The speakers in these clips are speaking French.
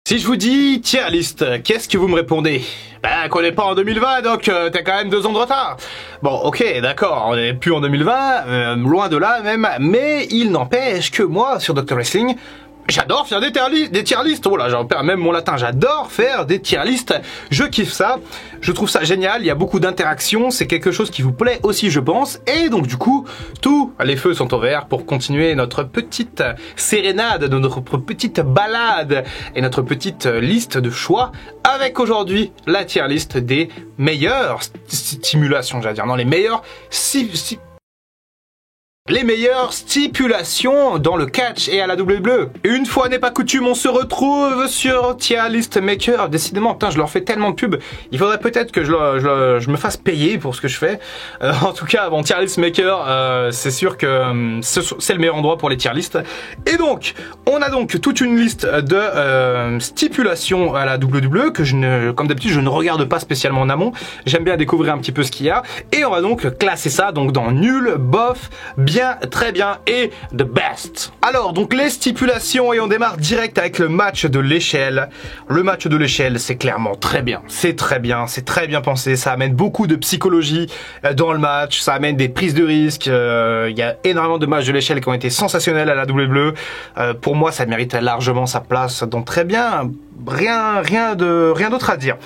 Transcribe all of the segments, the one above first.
Si je vous dis tier list, qu'est-ce que vous me répondez? Ben, qu'on n'est pas en 2020, donc t'as quand même 2 ans de retard. Bon, ok, d'accord, on n'est plus en 2020, loin de là même, mais il n'empêche que moi, sur Dr Wrestling, j'adore faire des tier lists. Oh là, j'en perds même mon latin. J'adore faire des tier lists. Je kiffe ça. Je trouve ça génial. Il y a beaucoup d'interactions. C'est quelque chose qui vous plaît aussi, je pense. Et donc, du coup, tous les feux sont au vert pour continuer notre petite sérénade, notre petite balade et notre petite liste de choix avec aujourd'hui la tier list des meilleures stimulations, j'allais dire. Non, les meilleures les meilleures stipulations dans le catch et à la WWE. Une fois n'est pas coutume, on se retrouve sur Tier List Maker. Décidément, putain, je leur fais tellement de pub. Il faudrait peut-être que je me fasse payer pour ce que je fais. En tout cas, bon, Tier List Maker, c'est sûr que c'est le meilleur endroit pour les tier lists. Et donc, on a donc toute une liste de stipulations à la WWE que comme d'habitude, je ne regarde pas spécialement en amont. J'aime bien découvrir un petit peu ce qu'il y a. Et on va donc classer ça donc dans nul, bof, bien, très bien et the best. Alors donc les stipulations et on démarre direct avec le match de l'échelle. Le match de l'échelle, c'est clairement très bien. C'est très bien pensé. Ça amène beaucoup de psychologie dans le match. Ça amène des prises de risques. Il y a énormément de matchs de l'échelle qui ont été sensationnels à la WWE. Pour moi, ça mérite largement sa place. Donc très bien. Rien d'autre à dire.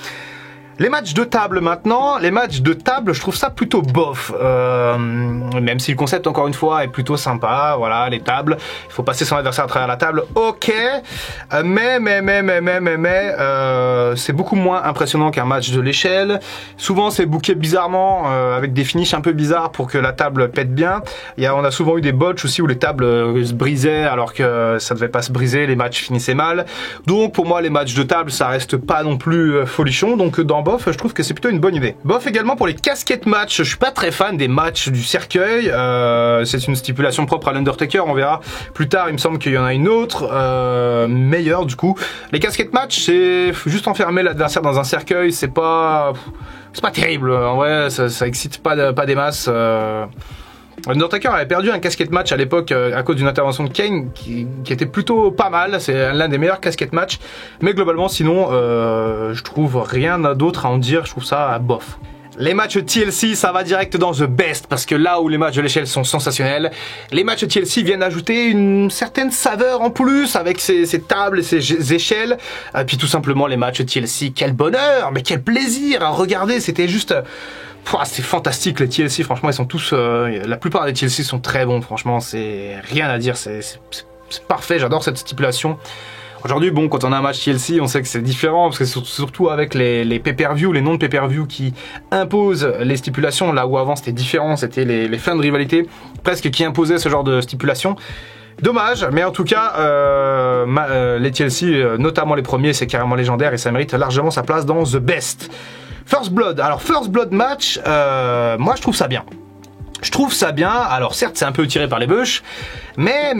Les matchs de table maintenant, les matchs de table, je trouve ça plutôt bof. Même si le concept, encore une fois, est plutôt sympa. Voilà, les tables, il faut passer son adversaire à travers la table. Ok, mais c'est beaucoup moins impressionnant qu'un match de l'échelle. Souvent, c'est booké bizarrement, avec des finishes un peu bizarres pour que la table pète bien. On a souvent eu des botches aussi où les tables se brisaient alors que ça devait pas se briser. Les matchs finissaient mal. Donc, pour moi, les matchs de table, ça reste pas non plus folichon. Donc, dans bof, je trouve que c'est plutôt une bonne idée. Bof également pour les casquettes match. Je suis pas très fan des matchs du cercueil. C'est une stipulation propre à l'Undertaker. On verra plus tard. Il me semble qu'il y en a une autre meilleure du coup. Les casquettes match, c'est juste enfermer l'adversaire dans un cercueil. C'est pas terrible. En vrai, ça excite pas des masses. L'Undertaker avait perdu un casquette match à l'époque à cause d'une intervention de Kane qui était plutôt pas mal. C'est l'un des meilleurs casquettes match. Mais globalement, sinon, je trouve rien d'autre à en dire. Je trouve ça bof. Les matchs TLC, ça va direct dans the best parce que là où les matchs de l'échelle sont sensationnels, les matchs TLC viennent ajouter une certaine saveur en plus avec ces tables et ces échelles. Et puis tout simplement les matchs TLC, quel bonheur, mais quel plaisir à regarder. C'était juste... c'est fantastique les TLC, franchement ils sont tous... la plupart des TLC sont très bons, franchement c'est rien à dire, c'est parfait, j'adore cette stipulation. Aujourd'hui, bon, quand on a un match TLC, on sait que c'est différent, parce que c'est surtout avec les pay-per-view, les noms de pay-per-view qui imposent les stipulations, là où avant c'était différent, c'était les fins de rivalité, presque qui imposaient ce genre de stipulation. Dommage, mais en tout cas, les TLC, notamment les premiers, c'est carrément légendaire et ça mérite largement sa place dans The Best. First Blood, alors First Blood match, moi je trouve ça bien. Je trouve ça bien, alors certes c'est un peu tiré par les bûches, mais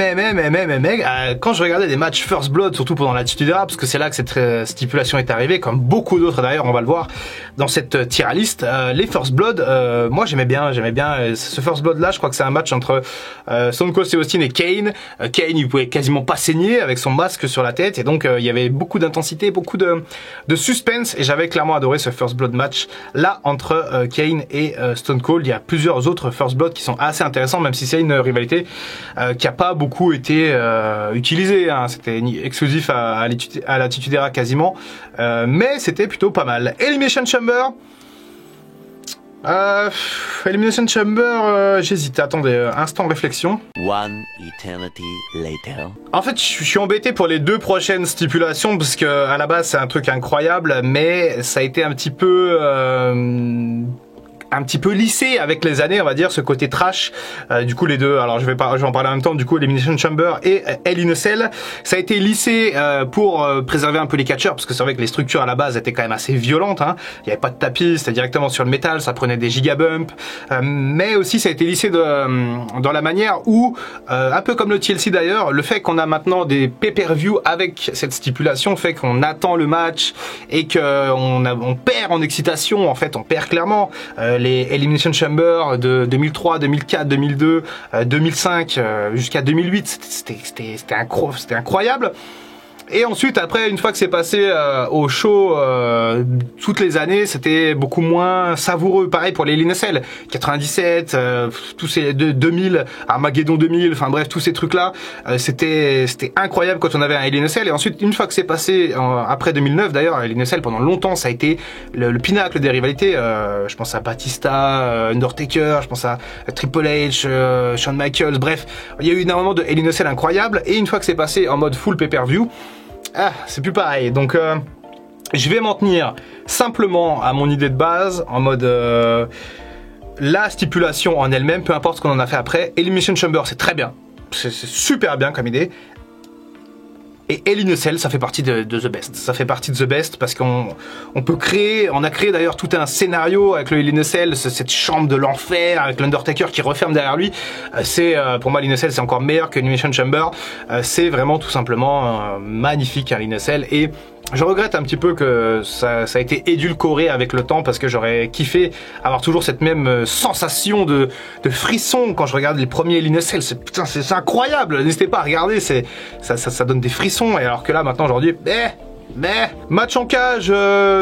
quand je regardais des matchs First Blood, surtout pendant l'Attitude Era, parce que c'est là que cette stipulation est arrivée, comme beaucoup d'autres d'ailleurs, on va le voir dans cette tier list, les First Blood, moi j'aimais bien ce First Blood là, je crois que c'est un match entre Stone Cold Steve Austin et Kane. Kane il pouvait quasiment pas saigner avec son masque sur la tête, et donc il y avait beaucoup d'intensité, beaucoup de suspense, et j'avais clairement adoré ce First Blood match là entre Kane et Stone Cold. Il y a plusieurs autres First Blood qui sont assez intéressants, même si c'est une rivalité qui a pas beaucoup été utilisée, hein. C'était exclusif à l'Attitude Era quasiment, mais c'était plutôt pas mal. Elimination Chamber, j'hésite, attendez, instant réflexion. One eternity later. En fait, je suis embêté pour les 2 prochaines stipulations parce que à la base c'est un truc incroyable, mais ça a été un petit peu lissé avec les années, on va dire, ce côté trash. Du coup, les deux, alors je vais en parler en même temps. Du coup, Elimination Chamber et Hell in a Cell, ça a été lissé pour préserver un peu les catcheurs, parce que c'est vrai que les structures à la base étaient quand même assez violentes, hein. Il n'y avait pas de tapis, c'était directement sur le métal, ça prenait des gigabumps, mais aussi ça a été lissé dans la manière où, un peu comme le TLC d'ailleurs, le fait qu'on a maintenant des pay-per-view avec cette stipulation fait qu'on attend le match et qu'on perd en excitation. En fait, on perd clairement. Les Elimination Chamber de 2003, 2004, 2002, 2005 jusqu'à 2008, c'était incroyable. Et ensuite, après, une fois que c'est passé au show toutes les années, c'était beaucoup moins savoureux. Pareil pour les Hell in a Cell, 97, tous ces 2000, Armageddon 2000, enfin bref, tous ces trucs-là, c'était incroyable quand on avait un Hell in a Cell. Et ensuite, une fois que c'est passé, après 2009 d'ailleurs, Hell in a Cell, pendant longtemps, ça a été le pinacle des rivalités. Je pense à Batista, Undertaker, je pense à Triple H, Shawn Michaels, bref, il y a eu énormément de Hell in a Cell incroyables. Et une fois que c'est passé en mode full pay-per-view, c'est plus pareil. Donc je vais m'en tenir simplement à mon idée de base, en mode la stipulation en elle-même, peu importe ce qu'on en a fait après. Elimination Chamber, c'est très bien, c'est super bien comme idée. Et Hell in a Cell, ça fait partie de The Best. Ça fait partie de The Best parce qu'on peut créer, on a créé d'ailleurs tout un scénario avec le Hell in a Cell, cette chambre de l'enfer avec l'Undertaker qui referme derrière lui. Pour moi, Hell in a Cell, c'est encore meilleur que Elimination Chamber. C'est vraiment tout simplement magnifique, Hell in a Cell. Et je regrette un petit peu que ça a été édulcoré avec le temps parce que j'aurais kiffé avoir toujours cette même sensation de frisson quand je regarde les premiers Hell in a Cell. C'est incroyable. N'hésitez pas à regarder, ça donne des frissons. Et alors que là, maintenant, aujourd'hui, match en cage,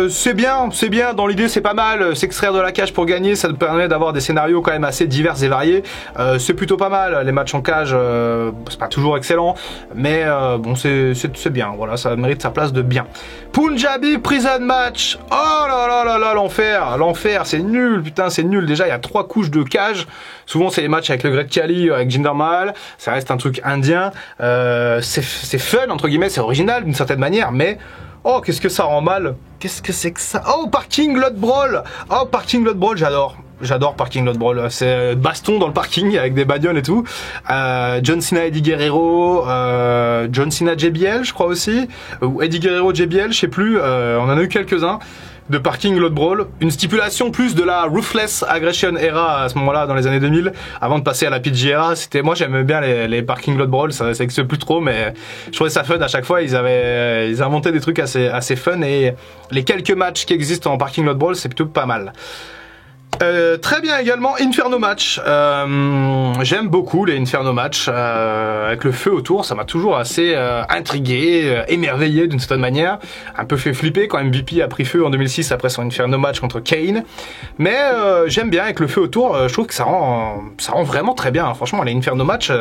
c'est bien, dans l'idée c'est pas mal, s'extraire de la cage pour gagner, ça te permet d'avoir des scénarios quand même assez divers et variés, c'est plutôt pas mal, les matchs en cage, c'est pas toujours excellent, mais bon c'est bien, voilà, ça mérite sa place de bien. Punjabi Prison Match, oh là, l'enfer, c'est nul, putain c'est nul, déjà il y a 3 couches de cage, souvent c'est les matchs avec le Great Khali, avec Jinder Mahal, ça reste un truc indien, c'est fun entre guillemets, c'est original d'une certaine manière, mais oh, qu'est-ce que ça rend mal? Qu'est-ce que c'est que ça? Oh, Parking Lot Brawl! Oh, Parking Lot Brawl, j'adore. J'adore Parking Lot Brawl. C'est baston dans le parking avec des bagnoles et tout. John Cena, Eddie Guerrero, John Cena, JBL, je crois aussi. Ou Eddie Guerrero, JBL, je sais plus. On en a eu quelques-uns. De Parking Lot Brawl, une stipulation plus de la Ruthless Aggression era à ce moment-là dans les années 2000, avant de passer à la PG era. Moi j'aimais bien les Parking Lot Brawl, ça n'existe plus trop, mais je trouvais ça fun à chaque fois. Ils inventaient des trucs assez fun, et les quelques matchs qui existent en Parking Lot Brawl, c'est plutôt pas mal. Très bien également Inferno Match, j'aime beaucoup les Inferno Match avec le feu autour, ça m'a toujours assez intrigué, émerveillé d'une certaine manière, un peu fait flipper quand MVP a pris feu en 2006 après son Inferno Match contre Kane, mais j'aime bien avec le feu autour, je trouve que ça rend vraiment très bien, franchement les Inferno Match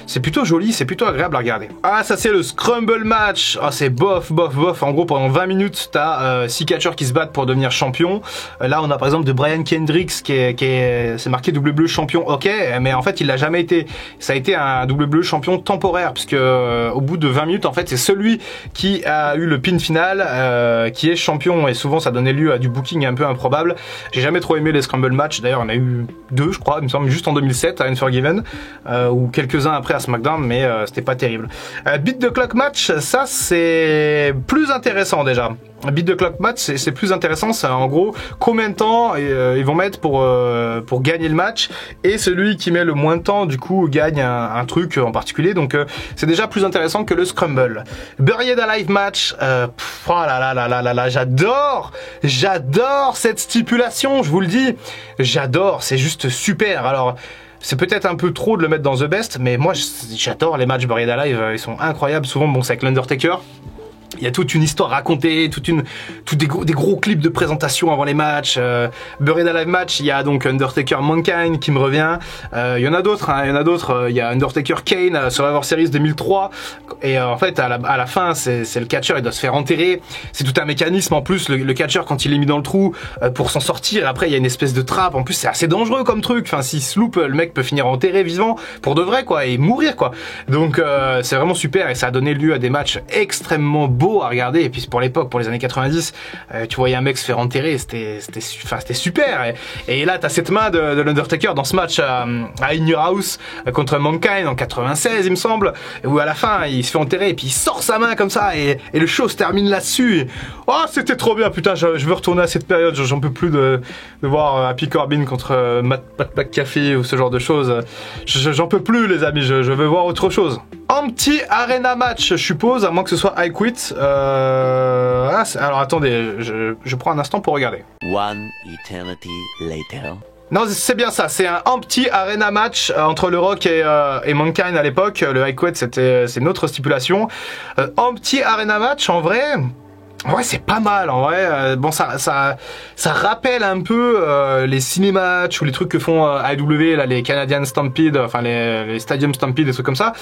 c'est plutôt joli, c'est plutôt agréable à regarder. Ah ça c'est le Scramble Match, c'est bof, en gros pendant 20 minutes t'as 6 catcheurs qui se battent pour devenir champion, là on a par exemple de Brian Kendrick c'est marqué double bleu champion, ok, mais en fait il l'a jamais été. Ça a été un double bleu champion temporaire, puisque au bout de 20 minutes en fait c'est celui qui a eu le pin final qui est champion, et souvent ça donnait lieu à du booking un peu improbable. J'ai jamais trop aimé les Scramble Match, d'ailleurs on a eu 2 je crois, il me semble, juste en 2007 à Unforgiven, ou quelques-uns après à SmackDown, mais c'était pas terrible. Beat the Clock Match, ça c'est plus intéressant déjà. Beat the Clock Match, c'est plus intéressant, c'est en gros combien de temps ils vont mettre pour gagner le match, et celui qui met le moins de temps du coup gagne un truc en particulier, donc c'est déjà plus intéressant que le Scramble. Buried Alive Match, oh là, j'adore cette stipulation, je vous le dis, j'adore, c'est juste super. Alors c'est peut-être un peu trop de le mettre dans The Best, mais moi j'adore les matchs Buried Alive, ils sont incroyables, souvent bon c'est avec l'Undertaker. Il y a toute une histoire racontée, des gros clips de présentation avant les matchs. Buried Alive Match, il y a donc Undertaker Mankind qui me revient. Il y en a d'autres, il y a Undertaker Kane, Survivor Series 2003. Et en fait, à la fin, c'est le catcheur, il doit se faire enterrer. C'est tout un mécanisme en plus. Le catcheur, quand il est mis dans le trou, pour s'en sortir, après il y a une espèce de trappe. En plus, c'est assez dangereux comme truc. Enfin, s'il se loupe, le mec peut finir enterré vivant pour de vrai, quoi, et mourir, quoi. Donc, c'est vraiment super, et ça a donné lieu à des matchs extrêmement beau à regarder. Et puis pour l'époque, pour les années 90, tu voyais un mec se faire enterrer, c'était super. Et là t'as cette main de l'Undertaker dans ce match à In Your House contre Mankind en 96 il me semble, où à la fin il se fait enterrer et puis il sort sa main comme ça, et le show se termine là-dessus. Oh c'était trop bien, putain, je veux retourner à cette période, j'en peux plus de voir Happy Corbin contre Matt McAfee ou ce genre de choses. J'en peux plus les amis, je veux voir autre chose. Empty Arena Match, je suppose, à moins que ce soit I Quit. Alors attendez, je prends un instant pour regarder. One eternity later. Non, c'est bien ça, c'est un empty arena match entre le Rock et Mankind à l'époque. Le High Quet, c'est une autre stipulation. Empty arena match, en vrai, c'est pas mal, en vrai. Bon, ça rappelle un peu les cinématchs ou les trucs que font AEW, là, les Canadian Stampede, enfin les Stadium Stampede, des trucs comme ça.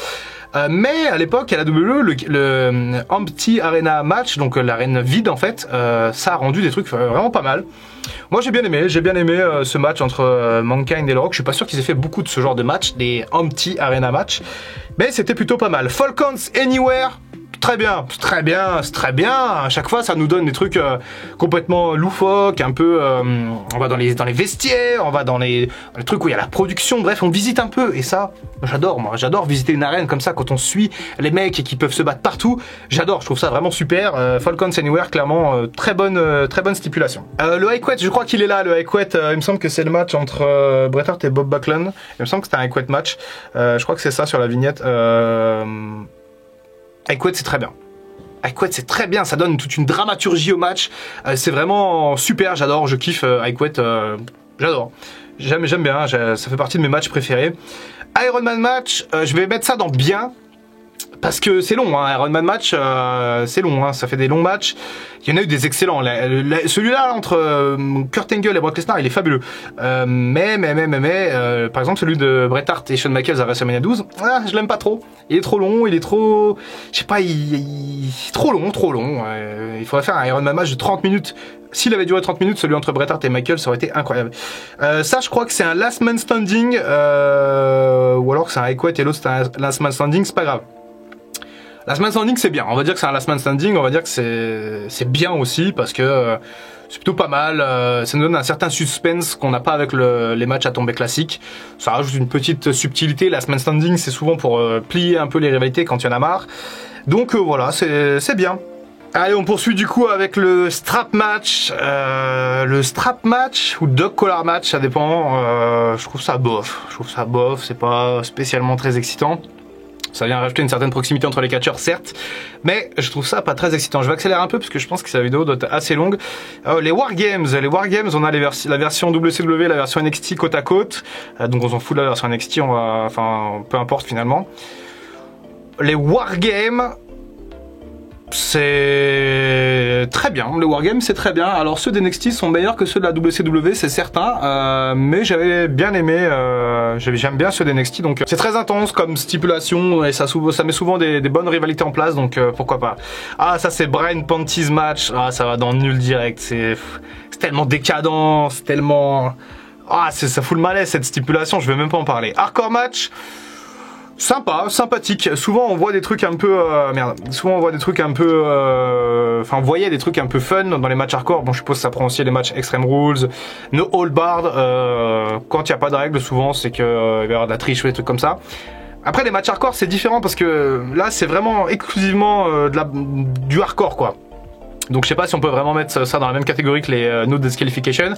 Mais à l'époque, à la WWE, le Empty Arena Match, donc l'arène vide en fait, ça a rendu des trucs vraiment pas mal. Moi j'ai bien aimé ce match entre Mankind et le Rock. Je suis pas sûr qu'ils aient fait beaucoup de ce genre de match, des Empty Arena Match, mais c'était plutôt pas mal. Falcons Anywhere. Très bien, c'est très bien, c'est très bien. À chaque fois, ça nous donne des trucs complètement loufoques, un peu. On va dans les vestiaires, on va dans les trucs où il y a la production. Bref, on visite un peu. Et ça, j'adore. Moi, j'adore visiter une arène comme ça quand on suit les mecs et qui peuvent se battre partout. J'adore. Je trouve ça vraiment super. Falcons Anywhere, clairement, très bonne stipulation. Le High Quet, je crois qu'il est là. Le High Quet, il me semble que c'est le match entre Bret Hart et Bob Backlund. Il me semble que c'était un High Quet match. Je crois que c'est ça sur la vignette. High Quet, c'est très bien. High Quet, c'est très bien. Ça donne toute une dramaturgie au match. C'est vraiment super. J'adore. Je kiffe High Quet. J'adore. J'aime bien. Ça fait partie de mes matchs préférés. Iron Man match. Je vais mettre ça dans bien. Parce que c'est long, hein. Iron Man match, c'est long, hein. Ça fait des longs matchs. Il y en a eu des excellents. Celui-là entre Kurt Angle et Brock Lesnar, il est fabuleux. Mais, par exemple, celui de Bret Hart et Shawn Michaels à WrestleMania 12, je l'aime pas trop. Il est trop long, il est trop... Je sais pas, il est trop long. Il faudrait faire un Iron Man match de 30 minutes. S'il avait duré 30 minutes, celui entre Bret Hart et Michaels, ça aurait été incroyable. Ça, je crois que c'est un Last Man Standing, ou alors que c'est un High Quet et l'autre c'est un Last Man Standing, c'est pas grave. Last Man Standing, c'est bien. On va dire que c'est un Last Man Standing. On va dire que c'est bien aussi parce que c'est plutôt pas mal. Ça nous donne un certain suspense qu'on n'a pas avec les matchs à tomber classiques. Ça rajoute une petite subtilité. Last Man Standing, c'est souvent pour plier un peu les rivalités quand il y en a marre. Donc voilà, c'est bien. Allez, on poursuit du coup avec le strap match. Le strap match ou dog collar match, ça dépend. Je trouve ça bof. C'est pas spécialement très excitant. Ça vient rajouter une certaine proximité entre les catcheurs, certes, mais je trouve ça pas très excitant. Je vais accélérer un peu parce que je pense que cette vidéo doit être assez longue. Les Wargames, on a la version WCW, la version NXT côte à côte. Donc on s'en fout de la version NXT, enfin, peu importe finalement. Les Wargames, c'est très bien. Les Wargames, c'est très bien. Alors ceux d'NXT sont meilleurs que ceux de la WCW, c'est certain. Mais j'avais bien aimé. J'aime bien ceux d'NXT. Donc c'est très intense comme stipulation et ça met souvent des bonnes rivalités en place. Donc pourquoi pas. Ah, ça c'est Brian Panties match. Ah, ça va dans nul direct. C'est tellement décadent. C'est tellement... Ah, ça fout le malaise cette stipulation. Je vais même pas en parler. Hardcore match. Sympa, sympathique. Souvent on voit des trucs un peu... Souvent on voit des trucs un peu... Enfin on voyait des trucs un peu fun dans les matchs hardcore. Bon je suppose que ça prend aussi les matchs Extreme Rules, No Hold Barred. Quand il n'y a pas de règles souvent c'est qu'il va y avoir de la triche ou des trucs comme ça. Après les matchs hardcore c'est différent parce que là c'est vraiment exclusivement du hardcore quoi. Donc je sais pas si on peut vraiment mettre ça dans la même catégorie que les No Disqualification.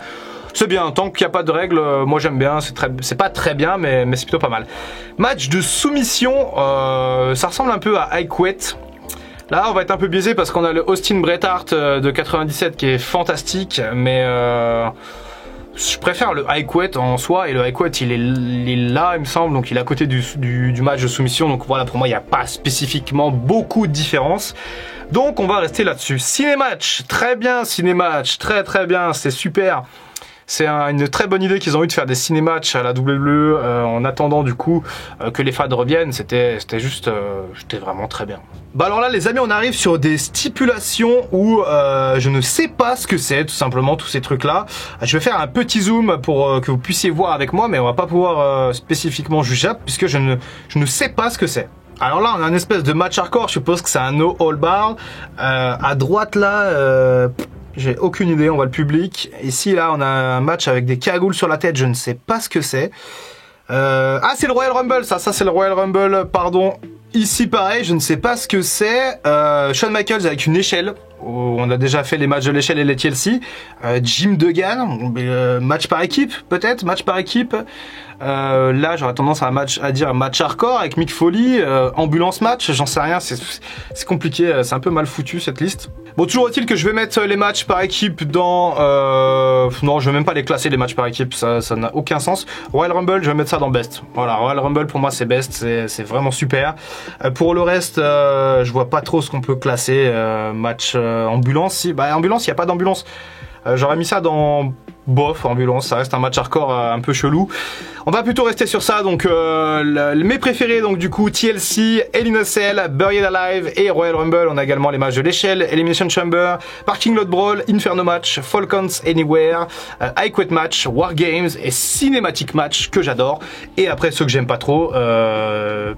C'est bien, tant qu'il n'y a pas de règles, moi j'aime bien, c'est pas très bien, mais c'est plutôt pas mal. Match de soumission, ça ressemble un peu à High Quet. Là on va être un peu biaisé parce qu'on a le Austin Bret Hart de 97 qui est fantastique, mais je préfère le High Quet en soi, et le High Quet il est là il me semble, donc il est à côté du match de soumission, donc voilà pour moi il n'y a pas spécifiquement beaucoup de différence. Donc on va rester là-dessus. Cinématch, très bien Cinématch, très bien, c'est super. C'est une très bonne idée qu'ils ont eu de faire des cinématchs à la WWE en attendant du coup que les fans reviennent. C'était vraiment très bien. Bah alors là les amis on arrive sur des stipulations où je ne sais pas ce que c'est tout simplement tous ces trucs là. Je vais faire un petit zoom pour que vous puissiez voir avec moi mais on va pas pouvoir spécifiquement juger puisque je ne sais pas ce que c'est. Alors là on a une espèce de match hardcore, je suppose que c'est un no hold bar. À droite là... j'ai aucune idée, on voit le public. Ici, là, on a un match avec des cagoules sur la tête, je ne sais pas ce que c'est. Ah, c'est le Royal Rumble, ça c'est le Royal Rumble, pardon. Ici, pareil, je ne sais pas ce que c'est. Shawn Michaels avec une échelle. On a déjà fait les matchs de l'échelle et les TLC. Jim Duggan, match par équipe, peut-être, match par équipe. Là, j'aurais tendance à dire match hardcore avec Mick Foley, ambulance match, j'en sais rien, c'est compliqué, c'est un peu mal foutu cette liste. Bon, toujours est-il que je vais mettre les matchs par équipe dans... Non, je vais même pas les classer, les matchs par équipe, ça n'a aucun sens. Royal Rumble, je vais mettre ça dans Best. Voilà, Royal Rumble pour moi c'est Best, c'est vraiment super. Pour le reste, je vois pas trop ce qu'on peut classer. Match ambulance, si... Bah ambulance, il n'y a pas d'ambulance. J'aurais mis ça dans... Bof, ambulance, ça reste un match hardcore un peu chelou. On va plutôt rester sur ça, donc mes préférés, donc du coup TLC, Hell in a Cell, Buried Alive et Royal Rumble. On a également les matchs de l'échelle, Elimination Chamber, Parking Lot Brawl, Inferno Match, Falcons Anywhere, I Quit Match, War Games et Cinematic Match que j'adore. Et après ceux que j'aime pas trop,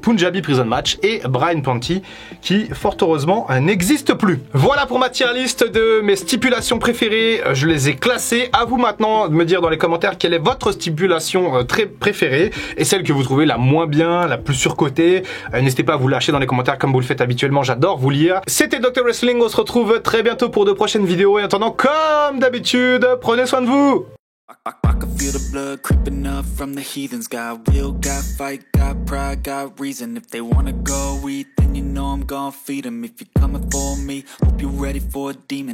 Punjabi Prison Match et Brian Panty qui fort heureusement n'existe plus. Voilà pour ma tier list de mes stipulations préférées, je les ai classées. À vous maintenant de me dire dans les commentaires quelle est votre stipulation très préférée et celle que vous trouvez la moins bien, la plus surcotée. N'hésitez pas à vous lâcher dans les commentaires comme vous le faites habituellement, j'adore vous lire. C'était Dr Wrestling, on se retrouve très bientôt pour de prochaines vidéos et en attendant, comme d'habitude, prenez soin de vous. I can feel the blood creeping up from the heathens. Got will, got fight, got pride, got reason. If they wanna go eat, then you know I'm gon' feed them. If you're coming for me, hope you're ready for a demon.